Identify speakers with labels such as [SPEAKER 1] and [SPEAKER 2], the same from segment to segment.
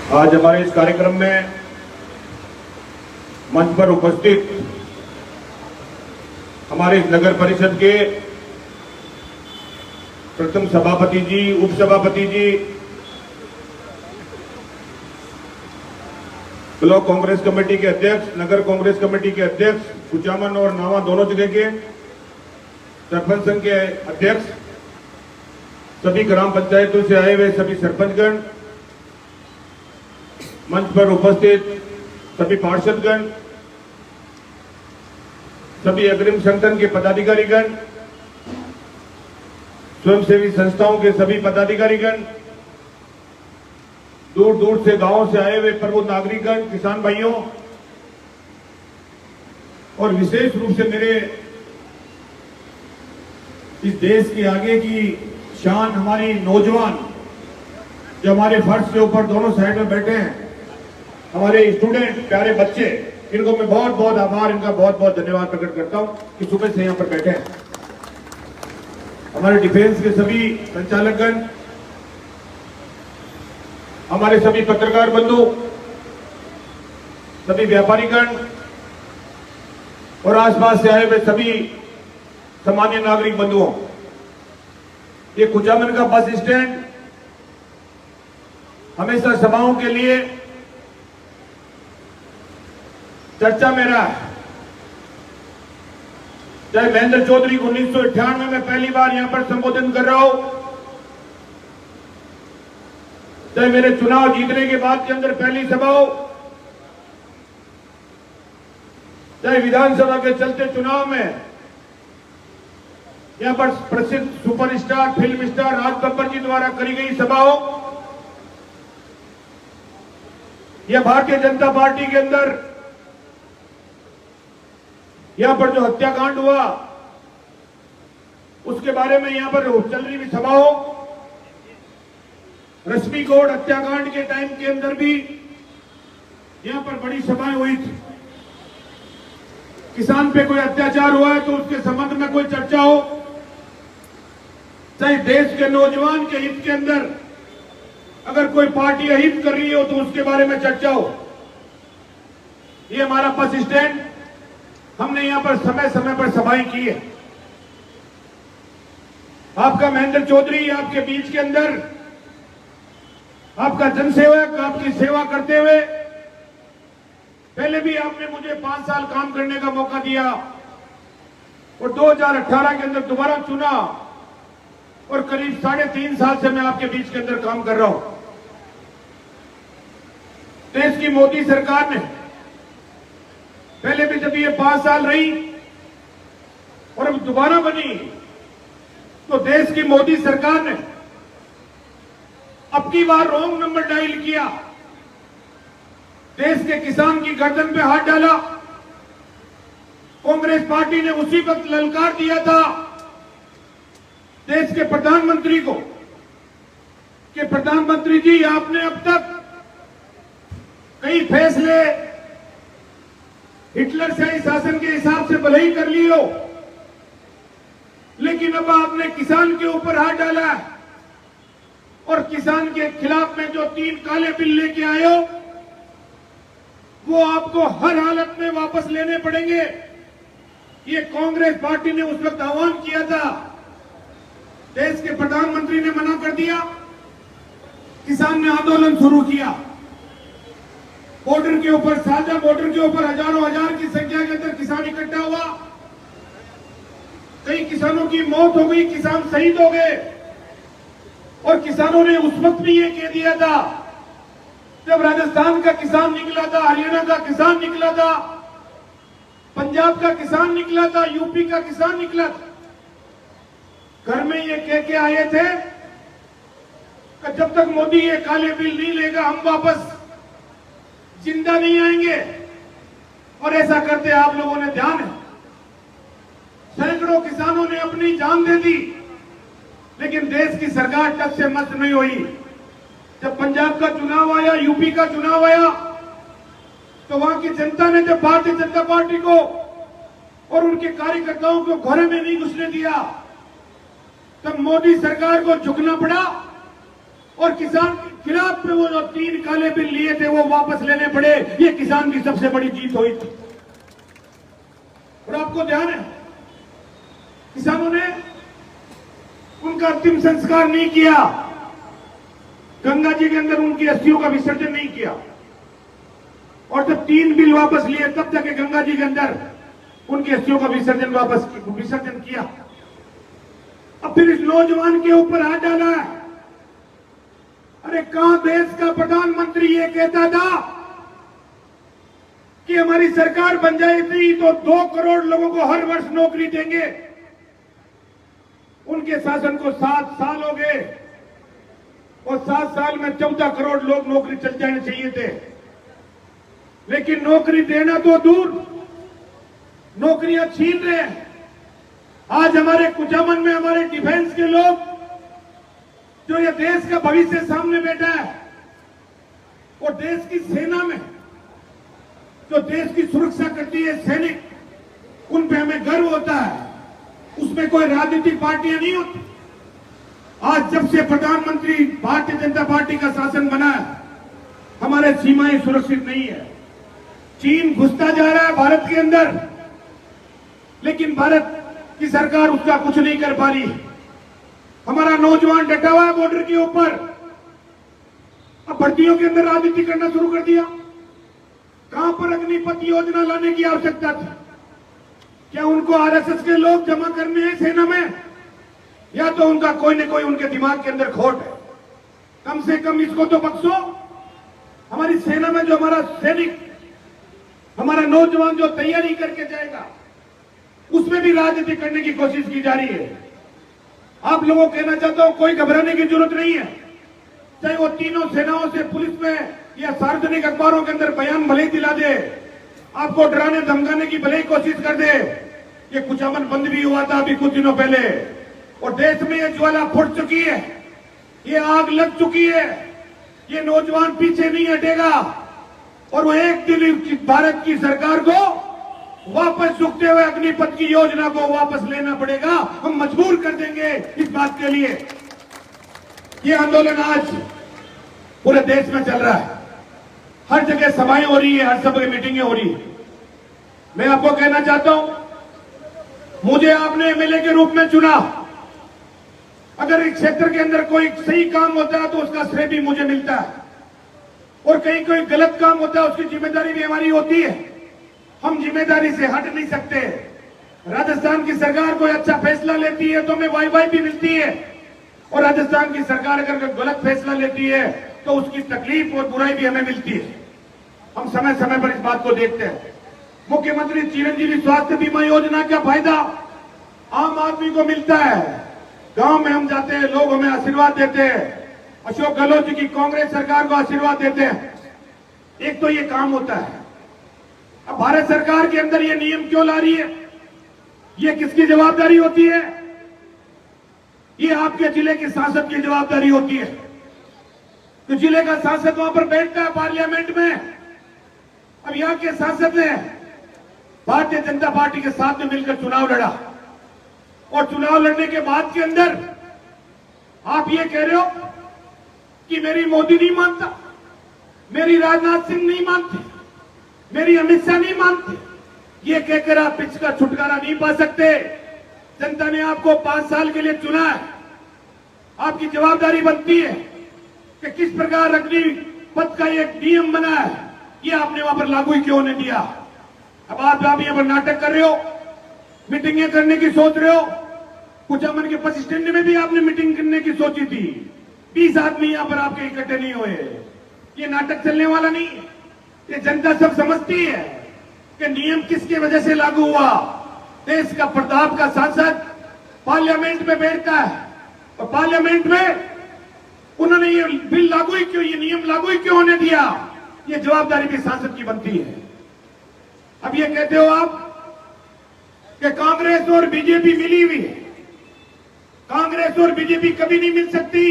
[SPEAKER 1] आज हमारे इस कार्यक्रम में मंच पर उपस्थित हमारे इस नगर परिषद के प्रथम सभापति जी, उप सभापति जी, ब्लॉक कांग्रेस कमेटी के अध्यक्ष, नगर कांग्रेस कमेटी के अध्यक्ष, कुचामन और नावा दोनों जगह के सरपंच संघ के अध्यक्ष, सभी ग्राम पंचायतों से आए हुए सभी सरपंचगण, मंच पर उपस्थित सभी पार्षदगण, सभी अग्रिम संगठन के पदाधिकारीगण, स्वयंसेवी संस्थाओं के सभी पदाधिकारीगण, दूर दूर से गांवों से आए हुए प्रबुद्ध नागरिकगण, किसान भाइयों, और विशेष रूप से मेरे इस देश के आगे की शान हमारी नौजवान जो हमारे फर्श के ऊपर दोनों साइड में बैठे हैं, हमारे स्टूडेंट, प्यारे बच्चे, इनको मैं बहुत बहुत आभार, इनका बहुत बहुत धन्यवाद प्रकट करता हूं कि सुबह से यहां पर बैठे हैं। हमारे डिफेंस के सभी संचालकगण, हमारे सभी पत्रकार बंधु, सभी व्यापारीगण और आसपास से आए हुए सभी सामान्य नागरिक बंधुओं, ये कुचामन का बस स्टैंड हमेशा सभाओं के लिए चर्चा में रहा है। चाहे महेंद्र चौधरी को 1998 में पहली बार यहां पर संबोधित कर रहा हो, चाहे मेरे चुनाव जीतने के बाद के अंदर पहली सभा हो, चाहे विधानसभा के चलते चुनाव में यहां पर प्रसिद्ध superstar film star Raj Babbar जी द्वारा करी गई सभा हो, यह भारतीय जनता पार्टी के अंदर यहां पर जो हत्याकांड हुआ उसके बारे में यहां पर चल रही हुई सभा हो, रश्मि गौड़ हत्याकांड के टाइम के अंदर भी यहां पर बड़ी सभाएं हुई थी। किसान पे कोई अत्याचार हुआ है तो उसके संबंध में कोई चर्चा हो, चाहे देश के नौजवान के हित के अंदर अगर कोई पार्टी अहित कर रही हो तो उसके बारे में चर्चा हो। ये हमारा बस स्टैंड, हमने यहां पर समय समय पर सभाएं की है। आपका महेंद्र चौधरी आपके बीच के अंदर, आपका जनसेवक, आपकी सेवा करते हुए पहले भी आपने मुझे 5 साल काम करने का मौका दिया और 2018 के अंदर दोबारा चुना और करीब 3.5 साल से मैं आपके बीच के अंदर काम कर रहा हूं। देश की मोदी सरकार ने पहले भी जब ये 5 साल रही और अब दोबारा बनी तो देश की मोदी सरकार ने अब की बार रॉन्ग नंबर डायल किया, देश के किसान की गर्दन पे हाथ डाला। कांग्रेस पार्टी ने उसी वक्त ललकार दिया था देश के प्रधानमंत्री को कि प्रधानमंत्री जी, आपने अब तक कई फैसले हिटलर शाही शासन के हिसाब से भले ही कर ली हो, लेकिन अब आपने किसान के ऊपर हाथ डाला और किसान के खिलाफ में जो 3 काले बिल लेके आए हो वो आपको हर हालत में वापस लेने पड़ेंगे। ये कांग्रेस पार्टी ने उस वक्त आह्वान किया था, देश के प्रधानमंत्री ने मना कर दिया, किसान ने आंदोलन शुरू किया। बॉर्डर के ऊपर, साझा बॉर्डर के ऊपर हजारों हजार की संख्या के अंदर किसान इकट्ठा हुआ, कई किसानों की मौत हो गई, किसान शहीद हो गए। और किसानों ने उस वक्त भी ये कह दिया था जब राजस्थान का किसान निकला था, हरियाणा का किसान निकला था, पंजाब का किसान निकला था, यूपी का किसान निकला था, घर में ये कह के आए थे कि जब तक मोदी ये काले बिल नहीं लेगा हम वापस जिंदा नहीं आएंगे। और ऐसा करते आप लोगों ने ध्यान है, सैकड़ों किसानों ने अपनी जान दे दी, लेकिन देश की सरकार टस से मस नहीं हुई। जब पंजाब का चुनाव आया, यूपी का चुनाव आया, तो वहां की जनता ने जब भारतीय जनता पार्टी को और उनके कार्यकर्ताओं को घरों में नहीं घुसने दिया, तब मोदी सरकार को झुकना पड़ा और किसान के खिलाफ में वो जो 3 काले बिल लिए थे वो वापस लेने पड़े। ये किसान की सबसे बड़ी जीत हुई थी। और आपको ध्यान है, किसानों ने उनका अंतिम संस्कार नहीं किया, गंगा जी के अंदर उनकी अस्थियों का विसर्जन नहीं किया। और जब 3 बिल वापस लिए तब जाके गंगा जी के अंदर उनकी अस्थियों का विसर्जन किया। अब फिर इस नौजवान के ऊपर हाथ डाला है। अरे कहां देश का प्रधानमंत्री ये कहता था कि हमारी सरकार बन जाएगी तो 2 करोड़ लोगों को हर वर्ष नौकरी देंगे। उनके शासन को 7 साल हो गए और 7 साल में 14 करोड़ लोग नौकरी चल जाने चाहिए थे। लेकिन नौकरी देना तो दूर, नौकरियां छीन रहे हैं। आज हमारे कुचामन में हमारे डिफेंस के लोग, जो ये देश का भविष्य सामने बैठा है, और देश की सेना में जो देश की सुरक्षा करती है सैनिक, उन पे हमें गर्व होता है। उसमें कोई राजनीतिक पार्टियां नहीं होती। आज जब से प्रधानमंत्री भारतीय जनता पार्टी का शासन बना है, हमारे सीमाएं सुरक्षित नहीं है। चीन घुसता जा रहा है भारत के अंदर, लेकिन भारत की सरकार उसका कुछ नहीं कर पा रही। हमारा नौजवान डटा हुआ है बॉर्डर के ऊपर। अब भर्तियों के अंदर राजनीति करना शुरू कर दिया। कहां पर अग्निपथ योजना लाने की आवश्यकता थी? क्या उनको आरएसएस के लोग जमा करने हैं सेना में, या तो उनका कोई न कोई उनके दिमाग के अंदर खोट है? कम से कम इसको तो बख्शो। हमारी सेना में जो हमारा सैनिक, हमारा नौजवान जो तैयारी करके जाएगा, उसमें भी राजनीति करने की कोशिश की जा रही है। आप लोगों को कहना चाहता हूं, कोई घबराने की जरूरत नहीं है। चाहे वो तीनों सेनाओं से पुलिस में या सार्वजनिक अखबारों के अंदर बयान भले ही दिला दे, आपको डराने धमकाने की भले ही कोशिश कर दे। ये कुचामन बंद भी हुआ था अभी कुछ दिनों पहले, और देश में ये ज्वाला फूट चुकी है, ये आग लग चुकी है। ये नौजवान पीछे नहीं हटेगा और वो एक दिन भारत की सरकार को वापस झुकते हुए अग्निपथ की योजना को वापस लेना पड़ेगा। हम मजबूर कर देंगे इस बात के लिए। ये आंदोलन आज पूरे देश में चल रहा है। हर जगह सभाएं हो रही है, हर जगह मीटिंगें हो रही है। मैं आपको कहना चाहता हूं, मुझे आपने एमएलए के रूप में चुना। अगर इस क्षेत्र के अंदर कोई सही काम होता है तो उसका श्रेय भी मुझे मिलता है, और कहीं कोई गलत काम होता है उसकी जिम्मेदारी भी हमारी होती है। हम जिम्मेदारी से हट नहीं सकते। राजस्थान की सरकार कोई अच्छा फैसला लेती है तो हमें वाई भी मिलती है, और राजस्थान की सरकार अगर गलत फैसला लेती है तो उसकी तकलीफ और बुराई भी हमें मिलती है। हम समय समय पर इस बात को देखते हैं। मुख्यमंत्री चिरंजीवी स्वास्थ्य बीमा योजना का फायदा आम आदमी को मिलता है। गांव में हम जाते हैं, लोग हमें आशीर्वाद देते हैं। अशोक गहलोत जी की कांग्रेस सरकार को आशीर्वाद देते हैं। एक तो ये काम होता है। अब भारत सरकार के अंदर ये नियम क्यों ला रही है, ये किसकी जवाबदारी होती है? ये आपके जिले के सांसद की जवाबदारी होती है। तो जिले का सांसद वहां पर बैठता है पार्लियामेंट में। अब यहां के सांसद ने भारतीय जनता पार्टी के साथ में मिलकर चुनाव लड़ा, और चुनाव लड़ने के बाद के अंदर आप ये कह रहे हो कि मेरी मोदी नहीं मानता, मेरी राजनाथ सिंह नहीं मानते, मेरी अमित शाह नहीं मानते। ये कहकर आप पिच का छुटकारा नहीं पा सकते। जनता ने आपको 5 साल के लिए चुना है। आपकी जवाबदारी बनती है कि किस प्रकार अग्निपथ का एक नियम बना है, ये आपने वहां पर लागू ही क्यों नहीं दिया। अब आप यहां पर नाटक कर रहे हो, मीटिंगें करने की सोच रहे हो। कुचामन के बस स्टैंड में भी आपने मीटिंग करने की सोची थी। 20 आदमी यहां पर आपके इकट्ठे नहीं हुए। ये नाटक चलने वाला नहीं है। ये जनता सब समझती है कि नियम किसकी वजह से लागू हुआ। देश का प्रताप का सांसद पार्लियामेंट में बैठता है, और पार्लियामेंट में उन्होंने ये बिल लागू ही क्यों, ये नियम लागू ही क्यों होने दिया, ये जवाबदारी भी सांसद की बनती है। अब ये कहते हो आप कि कांग्रेस और बीजेपी मिली हुई है। कांग्रेस और बीजेपी कभी नहीं मिल सकती,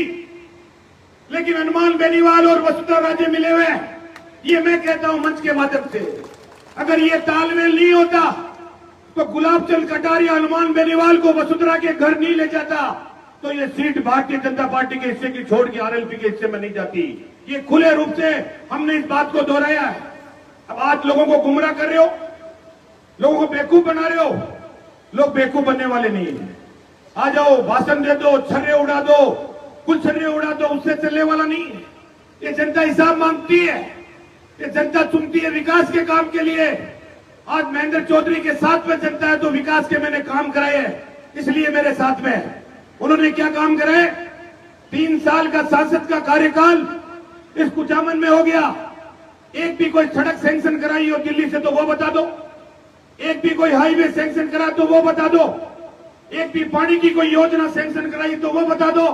[SPEAKER 1] लेकिन हनुमान बेनीवाल और वसुंधरा राजे मिले हुए हैं। ये मैं कहता हूं मंच के माध्यम से, अगर ये तालमेल नहीं होता तो गुलाब चंद कटारिया हनुमान बेनीवाल को वसुंधरा के घर नहीं ले जाता, तो ये सीट भारतीय जनता पार्टी के हिस्से की छोड़ के आरएलपी के हिस्से में नहीं जाती। ये खुले रूप से हमने इस बात को दोहराया है। अब आज लोगों को गुमराह कर रहे हो, लोगों को बेवकूफ बना रहे हो। लोग बेवकूफ बनने वाले नहीं है। आ जाओ, भाषण दे दो, छर्रे उड़ा दो, कुल छर्रे उड़ा दो, उससे चलने वाला नहीं है। ये जनता हिसाब मांगती है, ये जनता चुनती है विकास के काम के लिए। आज महेंद्र चौधरी के साथ में जनता है तो विकास के मैंने काम कराए हैं, इसलिए मेरे साथ में है। उन्होंने क्या काम कराए? 3 साल का सांसद का कार्यकाल इस कुचामन में हो गया। एक भी कोई सड़क सैंक्शन कराई हो दिल्ली से तो वो बता दो, एक भी कोई हाईवे सैंक्शन करा तो वो बता दो, एक भी पानी की कोई योजना सैंक्शन कराई तो वो बता दो,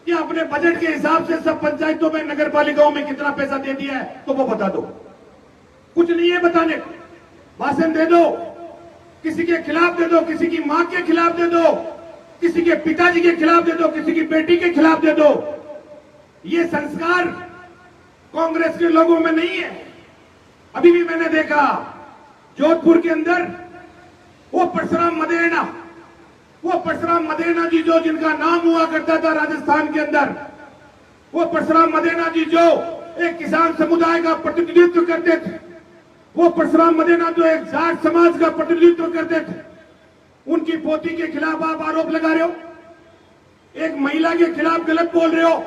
[SPEAKER 1] कि अपने बजट के हिसाब से सब पंचायतों में, नगर पालिकाओं में कितना पैसा दे दिया है तो वो बता दो। कुछ नहीं है बताने। भाषण दे दो, किसी के खिलाफ दे दो, किसी की मां के खिलाफ दे दो, किसी के पिताजी के खिलाफ दे दो, किसी की बेटी के खिलाफ दे दो। ये संस्कार कांग्रेस के लोगों में नहीं है। अभी भी मैंने देखा जोधपुर के अंदर वो परशुराम मदेना जी जो जिनका नाम हुआ करता था राजस्थान के अंदर, वो परशुराम मदेना जी जो एक किसान समुदाय का प्रतिनिधित्व करते थे, वो परशुराम मदेना जो एक जाट समाज का प्रतिनिधित्व करते थे, उनकी पोती के खिलाफ आप आरोप लगा रहे हो। एक महिला के खिलाफ गलत बोल रहे हो।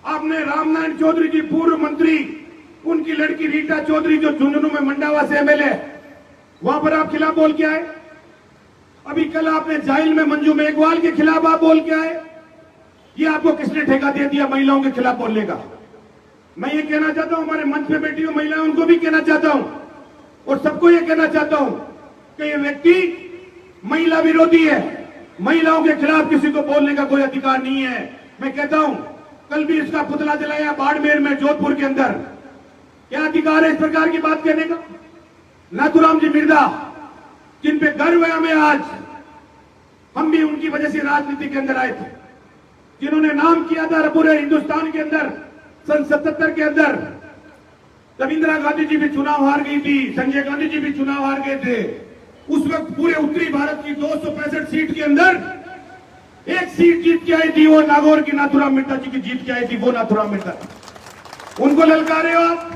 [SPEAKER 1] आपने रामनारायण चौधरी जी पूर्व मंत्री, उनकी लड़की रीटा चौधरी जो झुंझुनू में मंडावा से एमएलए, वहां पर आप खिलाफ बोल के आए। अभी कल आपने जाहिल में मंजू मेघवाल के खिलाफ आप बोल के आए। ये आपको किसने ठेका दे दिया महिलाओं के खिलाफ बोलने का? मैं ये कहना चाहता हूं, हमारे मंच में बैठी हुई महिलाएं, उनको भी कहना चाहता हूं और सबको ये कहना चाहता हूं कि ये व्यक्ति महिला विरोधी है। महिलाओं के खिलाफ किसी को बोलने का कोई अधिकार नहीं है। मैं कहता हूं, कल भी इसका पुतला जलाया बाड़मेर में, जोधपुर के अंदर। क्या अधिकार है इस प्रकार की बात कहने का? नाथुराम जी मिर्धा, जिन पे गर्व है हमें आज, हम भी उनकी वजह से राजनीति के अंदर आए थे, जिन्होंने नाम किया था पूरे हिंदुस्तान के अंदर सन 77 के अंदर, जब इंदिरा गांधी जी भी चुनाव हार गई थी, संजय गांधी जी भी चुनाव हार गए थे। उस वक्त पूरे उत्तरी भारत की 265 सीट के अंदर एक सीट जीत के आई थी, वो नागौर की नाथुराम मिर्धा जी की जीत के आई थी, वो नाथुराम मिर्धा। उनको ललकारे हो आप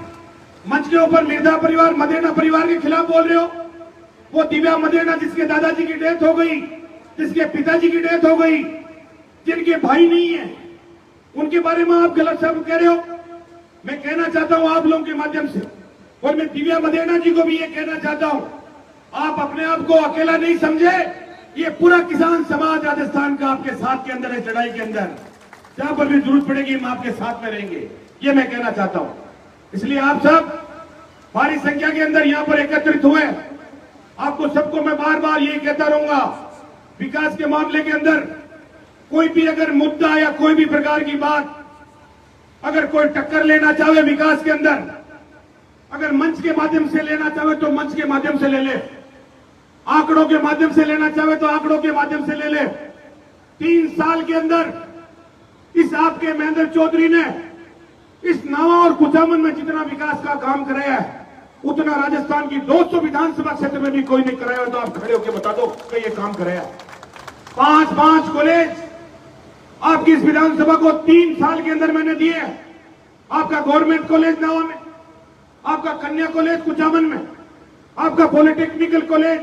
[SPEAKER 1] मंच के ऊपर। मिर्धा परिवार, मदेना परिवार के खिलाफ बोल रहे हो। वो दिव्या मदेना जिसके दादाजी की डेथ हो गई, जिसके पिताजी की डेथ हो गई, जिनके भाई नहीं है, उनके बारे में आप गलत शब्द कह रहे हो। मैं कहना चाहता हूं आप लोगों के माध्यम से, और मैं दिव्या मदेना जी को भी ये कहना चाहता हूं, आप अपने आप को अकेला नहीं समझे। ये पूरा किसान समाज राजस्थान का आपके साथ के अंदर है, चढ़ाई के अंदर। जहां पर भी जरूरत पड़ेगी हम आपके साथ में रहेंगे, ये मैं कहना चाहता हूं। इसलिए आप सब भारी संख्या के अंदर यहां पर एकत्रित हुए। आपको सबको मैं बार बार यही कहता रहूंगा, विकास के मामले के अंदर कोई भी अगर मुद्दा या कोई भी प्रकार की बात, अगर कोई टक्कर लेना चाहे विकास के अंदर, अगर मंच के माध्यम से लेना चाहे तो मंच के माध्यम से ले ले, आंकड़ों के माध्यम से लेना चाहे तो आंकड़ों के माध्यम से ले ले। 3 साल के अंदर इस आपके महेंद्र चौधरी ने इस नावा और कुचामन में जितना विकास का काम कराया है, उतना राजस्थान की 200 विधानसभा क्षेत्र में भी कोई नहीं कराया। तो आप खड़े होकर बता दो कि ये काम कराया। 5 कॉलेज आपकी इस विधानसभा को 3 साल के अंदर मैंने दिए। आपका गवर्नमेंट कॉलेज नावा में, आपका कन्या कॉलेज कुचामन में, आपका पॉलिटेक्निकल कॉलेज,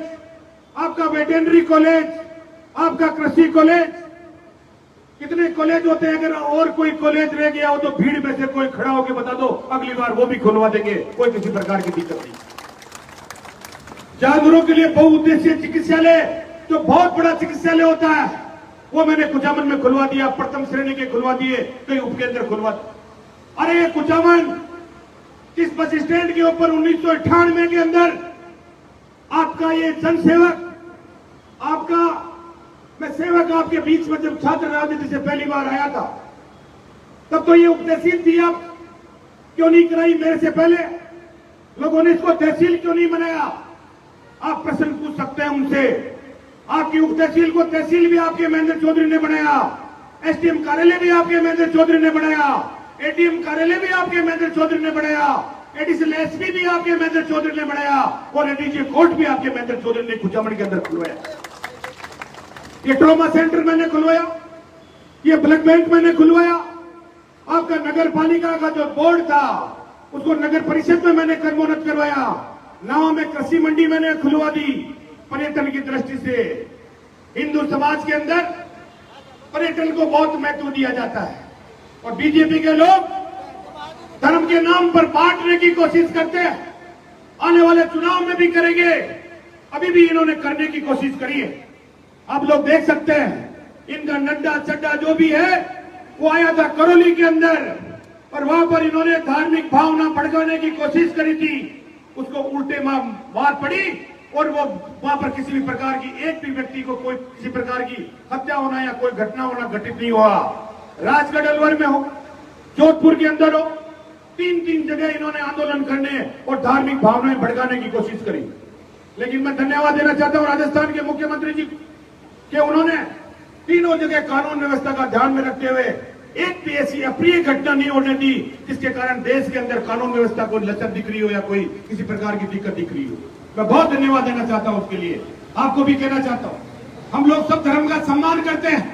[SPEAKER 1] आपका वेटरनरी कॉलेज, आपका कृषि कॉलेज। कितने कॉलेज होते हैं? अगर और कोई कॉलेज रह गया हो तो भीड़ में से कोई खड़ा होकर बता दो, अगली बार वो भी खुलवा देंगे, कोई किसी प्रकार की दिक्कत नहीं। जानवरों के लिए बहुउद्देशीय चिकित्सालय, जो बहुत बड़ा चिकित्सालय होता है, वो मैंने कुचामन में खुलवा दिया। प्रथम श्रेणी के खुलवा दिए, कई उपकेंद्र खुलवा। अरे कुचामन इस बस स्टैंड के ऊपर 1998 के अंदर आपका ये जनसेवक, आपका मैं सेवक आपके बीच में जब छात्र राजनीति से पहली बार आया था, तब तो ये उपतहसील थी। आप क्यों नहीं कराई मेरे से पहले? लोगों ने इसको तहसील क्यों नहीं बनाया? आप प्रश्न पूछ सकते हैं उनसे। आपकी उपतहसील को तहसील भी आपके महेंद्र चौधरी ने बनाया, एसडीएम कार्यालय भी आपके महेंद्र चौधरी ने बनाया, एडीएम कार्यालय भी आपके महेंद्र चौधरी ने बनाया, एडिशनल एसपी भी आपके महेंद्र चौधरी ने बनाया, और एडीजी कोर्ट भी आपके महेंद्र चौधरी ने कुचामन के अंदर खुलवाया। ये ट्रॉमा सेंटर मैंने खुलवाया। ये ब्लड बैंक मैंने खुलवाया। आपका नगर पालिका का जो बोर्ड था उसको नगर परिषद में मैंने कर्मोन्नत करवाया। नाव में कृषि मंडी मैंने खुलवा दी पर्यटन की दृष्टि से। हिंदू समाज के अंदर पर्यटन को बहुत महत्व दिया जाता है और बीजेपी के लोग धर्म के नाम पर बांटने की कोशिश करते हैं। आने वाले चुनाव में भी करेंगे, अभी भी इन्होंने करने की कोशिश करी है। आप लोग देख सकते हैं इनका नड्डा चड्डा जो भी है वो आया था करौली के अंदर और वहां पर इन्होंने धार्मिक भावना भड़काने की कोशिश करी थी। उसको उल्टे मार पड़ी और वो वहां पर किसी भी प्रकार की एक भी व्यक्ति को कोई किसी प्रकार की हत्या होना या कोई घटना होना घटित नहीं हुआ। राजगढ़ अलवर में हो, जोधपुर के अंदर हो, तीन जगह इन्होंने आंदोलन करने और धार्मिक भावनाएं भड़काने की कोशिश करी। लेकिन मैं धन्यवाद देना चाहता हूं राजस्थान के मुख्यमंत्री जी कि उन्होंने तीनों जगह कानून व्यवस्था का ध्यान में रखते हुए एक भी ऐसी अप्रिय घटना नहीं होने दी जिसके कारण देश के अंदर कानून व्यवस्था को लचर दिख रही हो या कोई किसी प्रकार की दिक्कत दिख रही हो। मैं बहुत धन्यवाद देना चाहता हूं उसके लिए। आपको भी कहना चाहता हूं, हम लोग सब धर्म का सम्मान करते हैं।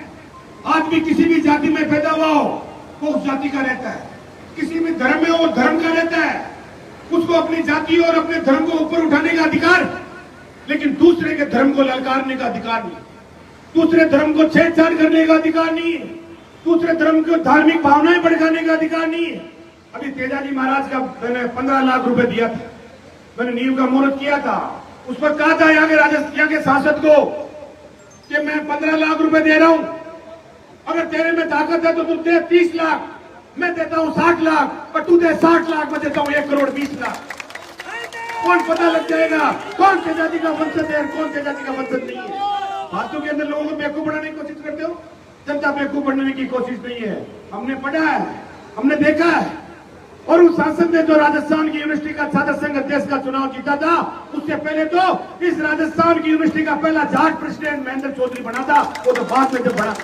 [SPEAKER 1] आज भी किसी भी जाति में पैदा हुआ हो वो उस जाति का रहता है, किसी भी धर्म में वो धर्म का रहता है, उसको अपनी जाति और अपने धर्म को ऊपर उठाने का अधिकार, लेकिन दूसरे के धर्म को ललकारने का अधिकार नहीं, दूसरे धर्म को छेड़छाड़ करने का अधिकार नहीं, दूसरे धर्म को धार्मिक भावनाएं भड़काने का अधिकार नहीं। अभी तेजाजी महाराज का मैंने 15 लाख रुपए दिया था, मैंने नींव का मुहूर्त किया था। उस पर कहा था यहाँ के सांसद को कि मैं 15 लाख रुपए दे रहा हूं, अगर तेरे में ताकत है तो तू दे 30 लाख, मैं देता हूं 60 लाख और तू दे 60 लाख, मैं देता हूं 1 करोड़ 20 लाख। कौन पता लग जाएगा कौन तेजाजी का वंशज है और कौन तेजाजी का वंशज नहीं है। बातों के अंदर लोगों को बेवकूफ बनाने की कोशिश करते हो, जनता बेवकूफ बनाने की कोशिश नहीं है। हमने पढ़ा है, हमने देखा है। और उस सांसद ने जो राजस्थान की यूनिवर्सिटी का छात्र संघ अध्यक्ष का चुनाव जीता था, उससे पहले तो इस राजस्थान की यूनिवर्सिटी का पहला जाट प्रेसिडेंट महेंद्र चौधरी बना था। वो तो बाद में जब बना,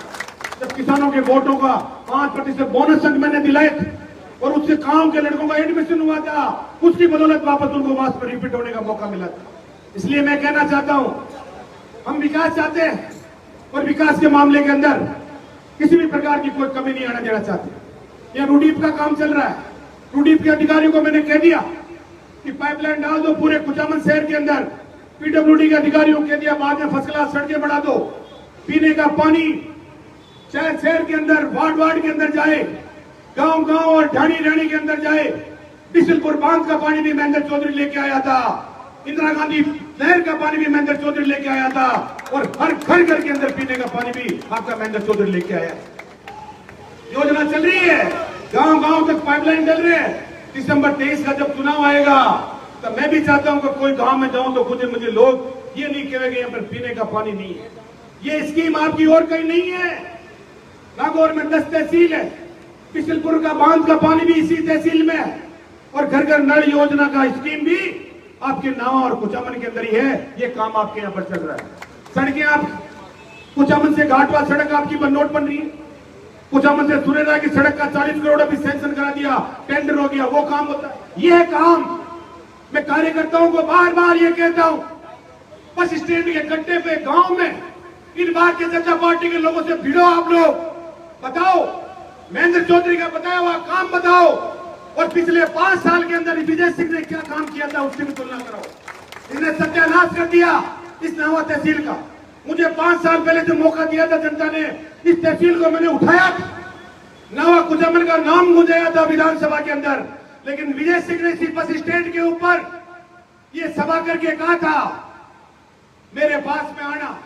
[SPEAKER 1] जब किसानों के वोटों का 5% बोनस अंक मैंने दिलाए थे और उससे गांव के लड़कों का एडमिशन हुआ था, उसकी बदौलत वापस उनको वापस पर रिपीट होने का मौका मिला था। इसलिए मैं कहना चाहता हूं, हम विकास चाहते हैं और विकास के मामले के अंदर किसी भी प्रकार की कोई कमी नहीं आना देना चाहते। यह रूडीप का काम चल रहा है। रूडीप के अधिकारियों को मैंने कह दिया कि पाइपलाइन डाल दो पूरे कुचामन शहर के अंदर। पीडब्ल्यूडी के अधिकारियों को कह दिया बाद में फर्स्ट क्लास सड़कें बढ़ा दो, पीने का पानी चाहे शहर के अंदर वार्ड के अंदर जाए, गांव और ढाणी के अंदर जाए। बिशलपुर बांध का पानी भी महेंद्र चौधरी लेके आया था, इंदिरा गांधी नहर का पानी भी महेंद्र चौधरी लेके आया था और हर घर के अंदर पीने का पानी भी आपका महेंद्र चौधरी लेके आया। योजना चल रही है, गांव तक पाइपलाइन चल रही है। दिसंबर 23 का जब चुनाव आएगा तो मैं भी चाहता हूं कि कोई गांव में जाऊं तो मुझे लोग ये नहीं कहेंगे यहाँ पर पीने का पानी नहीं है। ये स्कीम आपकी और कहीं नहीं है। नागौर में 10 तहसील है, बिशलपुर का बांध का पानी भी इसी तहसील में है और घर नल योजना का स्कीम भी आपके नावा और कुचामन के अंदर ही है। ये काम आपके यहाँ पर चल रहा है। सड़कें आप कुचामन से घाटवा सड़क आपकी बनोट बन रही है, कुचामन से सुरेरा की सड़क का 40 करोड़ अभी सैंक्शन करा दिया, टेंडर हो गया, वो काम होता है। यह काम मैं कार्यकर्ताओं को बार ये कहता हूं, बस स्टैंड के गड्ढे पे गांव में इन भारतीय जनता पार्टी के लोगों से भिड़ो। आप लोग बताओ, महेंद्र चौधरी का बताया हुआ काम बताओ और पिछले 5 साल के अंदर विजय सिंह ने क्या काम किया था उसकी भी तुलना करो। इसने सत्यानाश कर दिया इस नावा तहसील का। मुझे 5 साल पहले जो मौका दिया था जनता ने, इस तहसील को मैंने उठाया, नावा कुचामन का नाम गुंजाया था विधानसभा के अंदर, लेकिन विजय सिंह ने इसी बस स्टैंड के ऊपर ये सभा करके कहा था मेरे पास में आना,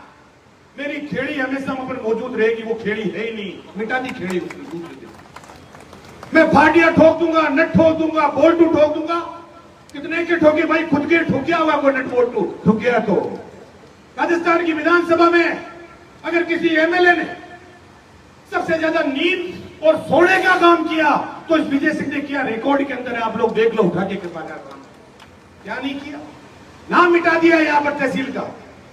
[SPEAKER 1] मेरी खेड़ी हमेशा वहां पर मौजूद रहेगी। वो खेड़ी है ही नहीं, मिटा दी खेड़ी उसने। मैं फाटिया ठोक दूंगा, नट ठोक दूंगा, बोल्टू ठोक दूंगा। कितने के ठोके भाई, खुद के ठोकिया हुआ कोई नट बोल्टू ठोक गया। तो राजस्थान की विधानसभा में अगर किसी एमएलए ने सबसे ज्यादा नींद और सोने का काम किया तो इस विजय सिंह ने किया। रिकॉर्ड के अंदर है, आप लोग देख लो उठा के कृपा का काम क्या नहीं किया। नाम मिटा दिया यहाँ पर तहसील का।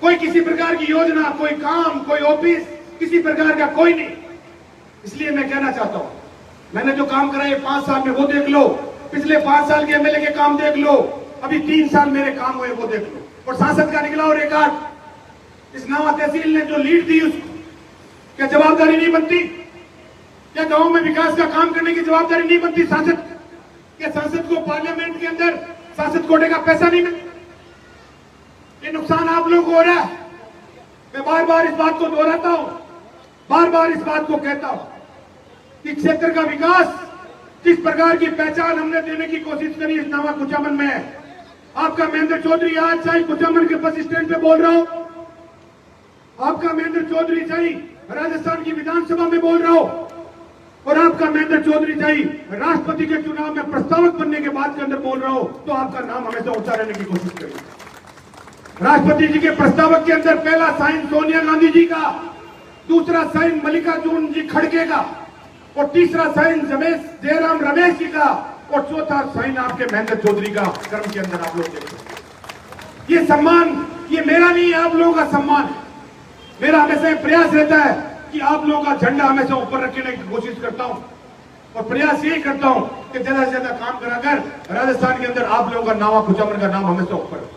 [SPEAKER 1] कोई किसी प्रकार की योजना, कोई काम, कोई ऑफिस किसी प्रकार का कोई नहीं। इसलिए मैं कहना चाहता हूं, मैंने जो काम कराए 5 साल में वो देख लो, पिछले 5 साल के एमएलए के काम देख लो, अभी 3 साल मेरे काम हुए वो देख लो, और सांसद का निकला और रिकॉर्ड। इस नावा तहसील ने जो लीड दी उसको क्या जवाबदारी नहीं बनती? क्या गांव में विकास का काम करने की जवाबदारी नहीं बनती सांसद? क्या सांसद को पार्लियामेंट के अंदर सांसद कोटे का पैसा नहीं मिलता? ये नुकसान आप लोगों को हो रहा है। मैं बार बार इस बात को दोहराता हूं, बार बार इस बात को कहता हूं कि क्षेत्र का विकास जिस प्रकार की पहचान हमने देने की कोशिश करी इस नावा कुचामन में, आपका महेंद्र चौधरी आज चाहे कुचामन के बस स्टैंड पे बोल रहा हूं, आपका महेंद्र चौधरी चाहे राजस्थान की विधानसभा में बोल रहा हूं, और आपका महेंद्र चौधरी चाहे राष्ट्रपति के चुनाव में प्रस्तावक बनने के बाद के अंदर बोल रहा हो, तो आपका नाम हमेशा ऊंचा रहने की कोशिश करेंगे। राष्ट्रपति जी के प्रस्तावक के अंदर पहला साइन सोनिया गांधी जी का, दूसरा साइन मल्लिकार्जुन जी खड़गे का, और तीसरा साइन जयराम रमेश जी का, और चौथा साइन आपके महेंद्र चौधरी का कर्म के अंदर आप लोग देखते। ये सम्मान ये मेरा नहीं है, आप लोगों का सम्मान है। मेरा हमेशा प्रयास रहता है कि आप लोगों का झंडा हमेशा ऊपर रखने की कोशिश करता हूं, और प्रयास यही करता हूं कि ज्यादा से ज्यादा काम कराकर राजस्थान के अंदर आप लोगों का नावा कुचामन का नाम हमेशा ऊपर।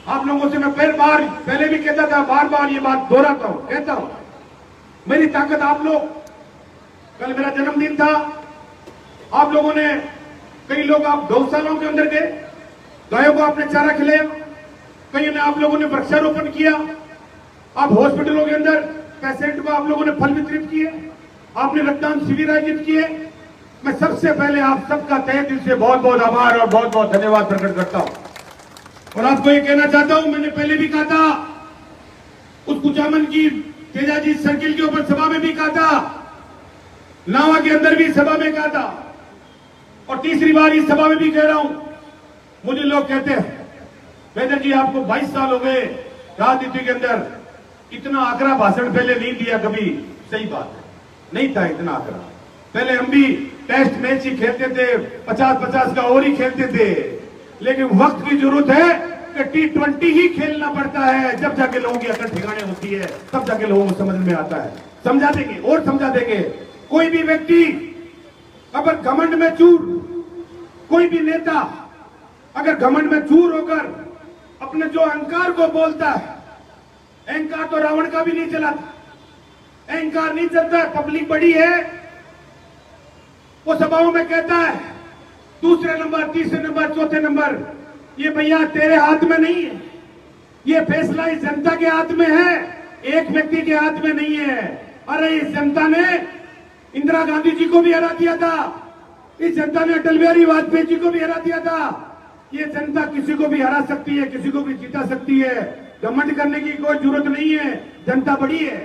[SPEAKER 1] आप लोगों से मैं पहले भी कहता था, बार बार ये बात दोहराता हूं, कहता हूं, मेरी ताकत आप लोग। कल मेरा जन्मदिन था, आप लोगों ने, कई लोग आप गौशालाओं के अंदर गए, गायों को आपने चारा खिलाया, कई ने आप लोगों ने वृक्षारोपण किया, आप हॉस्पिटलों के अंदर पेशेंट को आप लोगों ने फल वितरित किए, आपने रक्तदान शिविर आयोजित किए। मैं सबसे पहले आप सबका तहे दिल से बहुत बहुत आभार और बहुत बहुत धन्यवाद प्रकट करता हूं। और आपको ये कहना चाहता हूं, मैंने पहले भी कहा था, उस कुचामन की तेजाजी सर्किल के ऊपर सभा में भी कहा था, नावा के अंदर भी सभा में कहा था, और तीसरी बार इस सभा में भी कह रहा हूं। मुझे लोग कहते हैं, वैद्य जी आपको 22 साल हो गए राजनीति के अंदर, इतना आकरा भाषण पहले नहीं दिया कभी। सही बात है, नहीं था इतना आकरा। पहले हम भी टेस्ट मैच ही खेलते थे, 50-50 का ओवर ही खेलते थे, लेकिन वक्त की जरूरत है कि T20 ही खेलना पड़ता है। जब जाके लोगों की अकल ठिकाने होती है, तब जाके लोगों को समझ में आता है। समझा देंगे और समझा देंगे। कोई भी व्यक्ति अगर घमंड में चूर, कोई भी नेता अगर घमंड में चूर होकर अपने जो अहंकार को बोलता है, अहंकार तो रावण का भी नहीं चला था, अहंकार नहीं चलता है। पब्लिक बड़ी है, वो सभाओं में कहता है दूसरे नंबर, तीसरे नंबर, चौथे नंबर। ये भैया तेरे हाथ में नहीं है, ये फैसला इस जनता के हाथ में है, एक व्यक्ति के हाथ में नहीं है। अरे इस जनता ने इंदिरा गांधी जी को भी हरा दिया था, इस जनता ने अटल बिहारी वाजपेयी जी को भी हरा दिया था। ये जनता किसी को भी हरा सकती है, किसी को भी जीता सकती है। घमंड करने की कोई जरूरत नहीं है, जनता बड़ी है।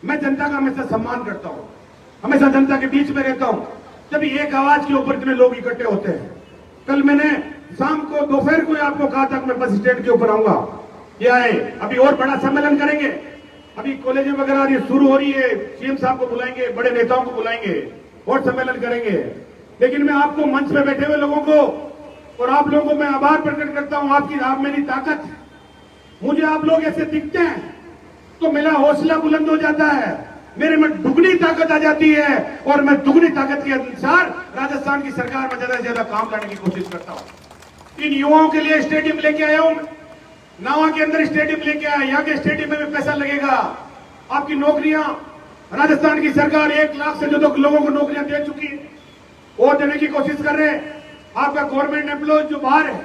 [SPEAKER 1] मैं जनता का हमेशा सम्मान करता हूं, हमेशा जनता के बीच में रहता हूं। जब एक आवाज के ऊपर इतने लोग इकट्ठे होते हैं, कल मैंने शाम को दोपहर को आपको कहा था कि मैं बस स्टैंड के ऊपर आऊंगा, ये आए। अभी और बड़ा सम्मेलन करेंगे, अभी कॉलेज वगैरह ये शुरू हो रही है, सीएम साहब को बुलाएंगे, बड़े नेताओं को बुलाएंगे और सम्मेलन करेंगे। लेकिन मैं आपको मंच में बैठे हुए लोगों को और आप लोगों को मैं आभार प्रकट करता हूं। आप मेरी ताकत है। मुझे आप लोग ऐसे दिखते हैं तो मेरा हौसला बुलंद हो जाता है, मेरे में दुगनी ताकत आ जाती है, और मैं दुगनी ताकत के अनुसार राजस्थान की सरकार में ज्यादा से ज्यादा काम करने की कोशिश करता हूं। इन युवाओं के लिए स्टेडियम लेके आया हूं, नावा के अंदर स्टेडियम लेके आया। यहाँ के स्टेडियम में भी पैसा लगेगा, आपकी नौकरियां, राजस्थान की सरकार 1 लाख से ज्यादा लोगों को नौकरियां दे चुकी है और देने की कोशिश कर रहे हैं। आपका गवर्नमेंट एम्प्लॉय जो बाहर है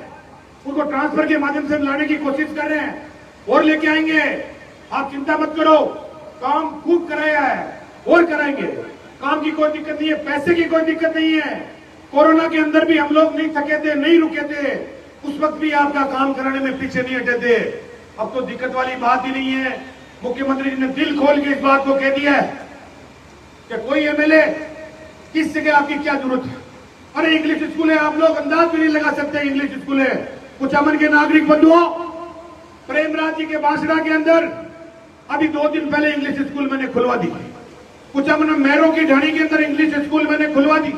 [SPEAKER 1] उनको ट्रांसफर के माध्यम से लाने की कोशिश कर रहे हैं और लेके आएंगे। आप चिंता मत करो, काम खूब कराया है और कराएंगे। काम की कोई दिक्कत नहीं है, पैसे की कोई दिक्कत नहीं है। कोरोना के अंदर भी हम लोग नहीं थके थे, नहीं रुके थे, उस वक्त भी आपका काम कराने में पीछे नहीं हटे थे। अब तो दिक्कत वाली बात ही नहीं है। मुख्यमंत्री जी ने दिल खोल के इस बात को कह दिया है कि कोई एमएलए किस जगह आपकी क्या जरूरत है। अरे इंग्लिश स्कूल है, आप लोग अंदाज भी नहीं लगा सकते इंग्लिश स्कूल है। कुचामन के नागरिक बंधुओं, प्रेमराज जी के बांसड़ा के अंदर अभी 2 दिन पहले इंग्लिश स्कूल मैंने खुलवा दी। कुचामन में मैरों की ढाणी के अंदर इंग्लिश स्कूल मैंने खुलवा दी।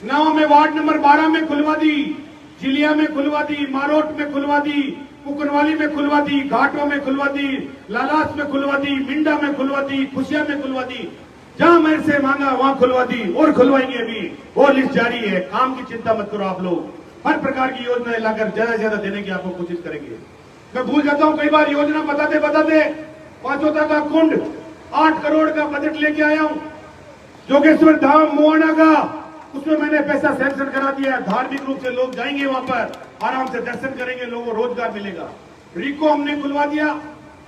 [SPEAKER 1] नाव में वार्ड नंबर 12 में खुलवा दी, जिलिया में खुलवा दी, मारोट में खुलवा दी, कुकनवाली में खुलवा दी, घाटों में खुलवा दी, लालास में खुलवा दी, मिंडा में खुलवा दी, खुशिया में खुलवा दी। जहां मेरे से मांगा वहां खुलवा दी और खुलवाएंगे अभी, और लिस्ट जारी है। काम की चिंता मत करो आप लोग, हर प्रकार की योजनाएं लाकर ज्यादा से ज्यादा देने की आपको कोशिश करेंगे। मैं भूल जाता हूं कई बार योजना बताते बताते। पांचोता का कुंड 8 करोड़ का बजट लेके आया हूं। जोगेश्वर धाम मोहना का, उसमें मैंने पैसा सैंक्शन करा दिया। धार्मिक रूप से लोग जाएंगे वहां पर, आराम से दर्शन करेंगे, लोगों को रोजगार मिलेगा। रिको हमने खुलवा दिया,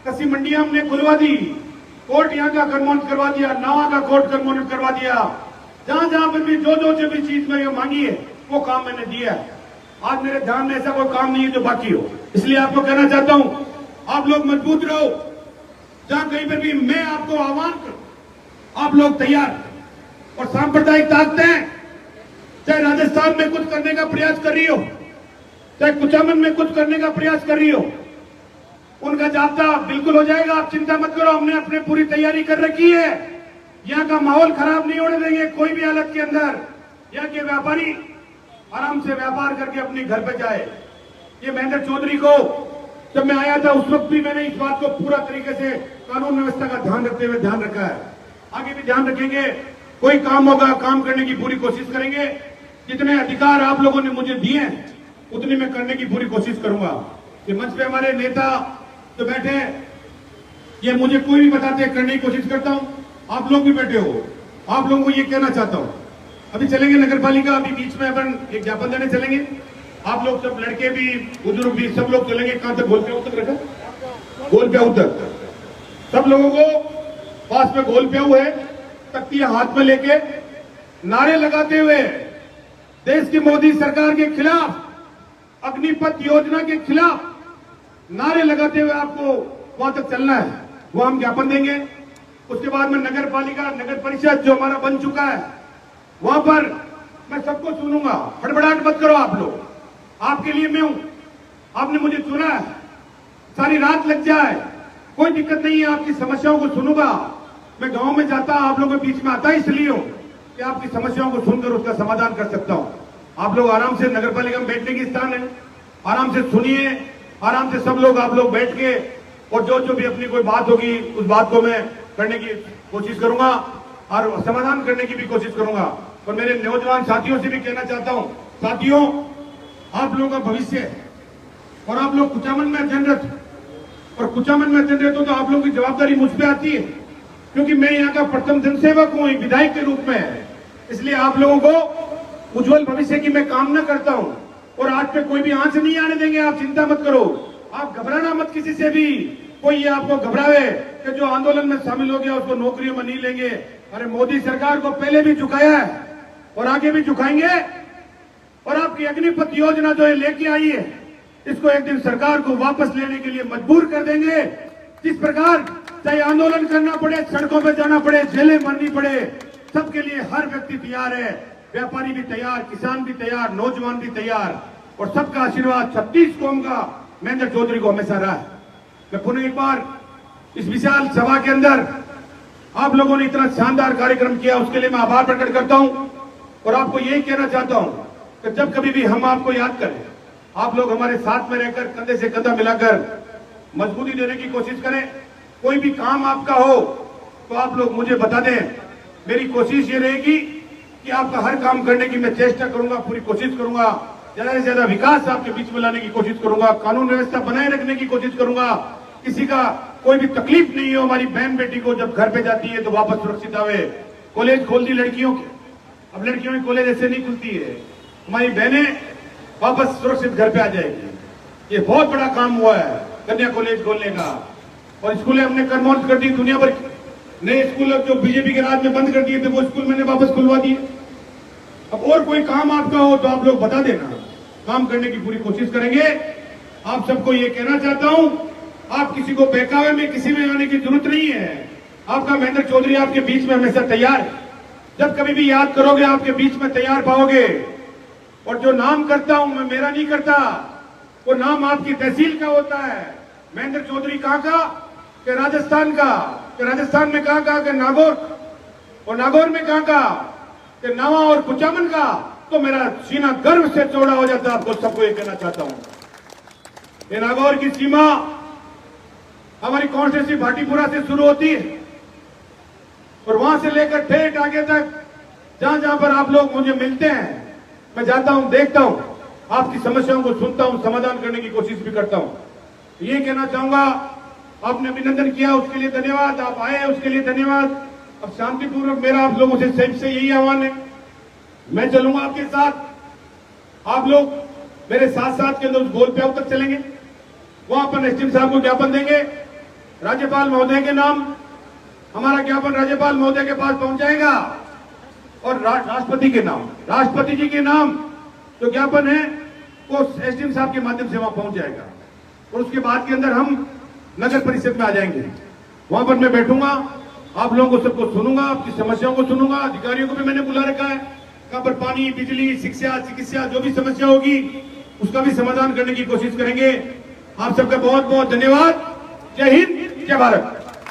[SPEAKER 1] कसी मंडियां हमने खुलवा दी, कोर्ट यहाँ का कर्मोन्नत करवा दिया, नावा का कोर्ट कर्मोन्नत करवा दिया। जहां जहां पर भी जो भी चीज मैंने मांगी है वो काम मैंने दिया है। आज मेरे ध्यान में ऐसा कोई काम नहीं है जो बाकी हो। इसलिए आपको कहना चाहता हूं, आप लोग मजबूत रहो। जहां कहीं पर भी मैं आपको आह्वान करूं, आप लोग तैयार। और सांप्रदायिक ताकतें चाहे राजस्थान में कुछ करने का प्रयास कर रही हो, चाहे कुचामन में कुछ करने का प्रयास कर रही हो, उनका जाब्ता बिल्कुल हो जाएगा। आप चिंता मत करो, हमने अपनी पूरी तैयारी कर रखी है। यहाँ का माहौल खराब नहीं होने देंगे कोई भी हालत के अंदर। यहाँ के व्यापारी आराम से व्यापार करके अपने घर पे जाए। ये महेंद्र चौधरी को जब मैं आया था उस वक्त भी मैंने इस बात को पूरा तरीके से कानून व्यवस्था का ध्यान रखते हुए ध्यान रखा है। आगे भी ध्यान रखेंगे। कोई काम होगा, काम करने की पूरी कोशिश करेंगे। जितने अधिकार आप लोगों ने मुझे दिए उतनी मैं करने की पूरी कोशिश करूंगा। ये मंच पे हमारे नेता जो बैठे हैं, ये मुझे कोई भी बताते करने की कोशिश करता हूं। आप लोग भी बैठे हो, आप लोगों को ये कहना चाहता हूं। अभी चलेंगे नगर पालिका, अभी बीच में अपन एक ज्ञापन देने चलेंगे। आप लोग सब लड़के भी, बुजुर्ग भी, सब लोग चलेंगे। कहां तक? गोल प्याऊ तक रखा, गोल प्याऊ तक। सब लोगों को पास में गोल प्याऊ है, तख्तियां हाथ में लेके नारे लगाते हुए देश की मोदी सरकार के खिलाफ, अग्निपथ योजना के खिलाफ नारे लगाते हुए आपको वहां तक चलना है। वो हम ज्ञापन देंगे। उसके बाद में नगर पालिका, नगर परिषद जो हमारा बन चुका है, वहां पर मैं सबको सुनूंगा। हड़बड़ाहट मत करो आप लोग, आपके लिए मैं हूं। आपने मुझे चुना है, सारी रात लग जाए कोई दिक्कत नहीं है, आपकी समस्याओं को सुनूंगा। मैं गांव में जाता, आप लोगों के बीच में आता इसलिए हूं कि आपकी समस्याओं को सुनकर उसका समाधान कर सकता हूं। आप लोग आराम से, नगर पालिका में बैठने की स्थान है, आराम से सुनिए, आराम से सब लोग आप लोग बैठ के, और जो भी अपनी कोई बात होगी उस बात को मैं करने की कोशिश करूंगा और समाधान करने की भी कोशिश करूंगा। और मेरे नौजवान साथियों से भी कहना चाहता हूं, साथियों आप लोगों का भविष्य है और आप लोग कुचामन में अध्ययनरत, और कुचामन में अध्ययनरत हो तो आप लोगों की जवाबदारी मुझ पे आती है, क्योंकि मैं यहाँ का प्रथम जनसेवक हूं, एक विधायक के रूप में। इसलिए आप लोगों को उज्जवल भविष्य की मैं कामना करता हूं और आज पे कोई भी आंच नहीं आने देंगे। आप चिंता मत करो, आप घबराना मत किसी से भी। कोई ये आपको घबरावे कि जो आंदोलन में शामिल हो गया उसको नौकरियों में नहीं लेंगे। अरे मोदी सरकार को पहले भी झुकाया है और आगे भी झुकाएंगे। और आपकी अग्निपथ योजना जो है लेके आई है, इसको एक दिन सरकार को वापस लेने के लिए मजबूर कर देंगे। जिस प्रकार चाहे आंदोलन करना पड़े, सड़कों पे जाना पड़े, जेलें मरनी पड़े, सबके लिए हर व्यक्ति तैयार है। व्यापारी भी तैयार, किसान भी तैयार, नौजवान भी तैयार, और सबका आशीर्वाद 36 कौम का महेंद्र चौधरी को हमेशा रहा है। मैं पुनः एक बार इस विशाल सभा के अंदर आप लोगों ने इतना शानदार कार्यक्रम किया, उसके लिए मैं आभार प्रकट करता हूं। और आपको यही कहना चाहता हूं कि जब कभी भी हम आपको याद करें, आप लोग हमारे साथ में रहकर कंधे से कंधा मिलाकर मजबूती देने की कोशिश करें। कोई भी काम आपका हो तो आप लोग मुझे बता दें। मेरी कोशिश ये रहेगी कि आपका हर काम करने की मैं चेष्टा करूंगा, पूरी कोशिश करूंगा। ज्यादा से ज्यादा विकास आपके बीच में लाने की कोशिश करूंगा, कानून व्यवस्था बनाए रखने की कोशिश करूंगा। किसी का कोई भी तकलीफ नहीं हो। हमारी बहन बेटी को जब घर पे जाती है तो वापस सुरक्षित आवे। कॉलेज खोल दी लड़कियों की, अब लड़कियों की कॉलेज ऐसे नहीं खुलती है। हमारी बहनें वापस सुरक्षित घर पे आ जाएगी। ये बहुत बड़ा काम हुआ है कन्या कॉलेज खोलने का। और स्कूलें हमने कर्मोन्नत कर दी। दुनिया भर नए स्कूल जो बीजेपी के राज में बंद कर दिए थे वो स्कूल मैंने वापस खुलवा दिए। अब और कोई काम आपका हो तो आप लोग बता देना, काम करने की पूरी कोशिश करेंगे। आप सबको ये कहना चाहता हूं, आप किसी को बहकावे में किसी में आने की जरूरत नहीं है। आपका महेंद्र चौधरी आपके बीच में हमेशा तैयार है। जब कभी भी याद करोगे आपके बीच में तैयार पाओगे। और जो नाम करता हूं मैं मेरा नहीं करता, वो नाम आपकी तहसील का होता है। महेंद्र चौधरी कहां का? कि राजस्थान का। कि राजस्थान में कहां का? कि नागौर। और नागौर में कहां का? कि नावा और कुचामन का। तो मेरा सीना गर्व से चौड़ा हो जाता। आपको सबको ये कहना चाहता हूं, ये नागौर की सीमा हमारी कॉन्स्टिट्यूंसी भाटीपुरा से शुरू होती है और वहां से लेकर ठेठ आगे तक जहां जहां पर आप लोग मुझे मिलते हैं, मैं जाता हूं, देखता हूं, आपकी समस्याओं को सुनता हूं, समाधान करने की कोशिश भी करता हूं। ये कहना चाहूंगा, आपने अभिनंदन किया उसके लिए धन्यवाद, आप आए उसके लिए धन्यवाद। अब शांतिपूर्वक मेरा आप लोगों से यही आह्वान है, मैं चलूंगा आपके साथ, आप लोग मेरे साथ साथ के अंदर उस गोल प्याऊ तक चलेंगे, वहां पर एसडीएम साहब को ज्ञापन देंगे, राज्यपाल महोदय के नाम हमारा ज्ञापन राज्यपाल महोदय के पास पहुंच जाएगा और राष्ट्रपति के नाम, राष्ट्रपति जी के नाम जो ज्ञापन है वो एसडीएम साहब के माध्यम से वहां पहुंच जाएगा और उसके बाद के अंदर हम नगर परिषद में आ जाएंगे। वहां पर मैं बैठूंगा, आप लोगों को सबको सुनूंगा, आपकी समस्याओं को सुनूंगा, अधिकारियों को भी मैंने बुला रखा है, कहां पर पानी, बिजली, शिक्षा, चिकित्सा जो भी समस्या होगी उसका भी समाधान करने की कोशिश करेंगे। आप सबका बहुत बहुत धन्यवाद। जय हिंद, जय भारत।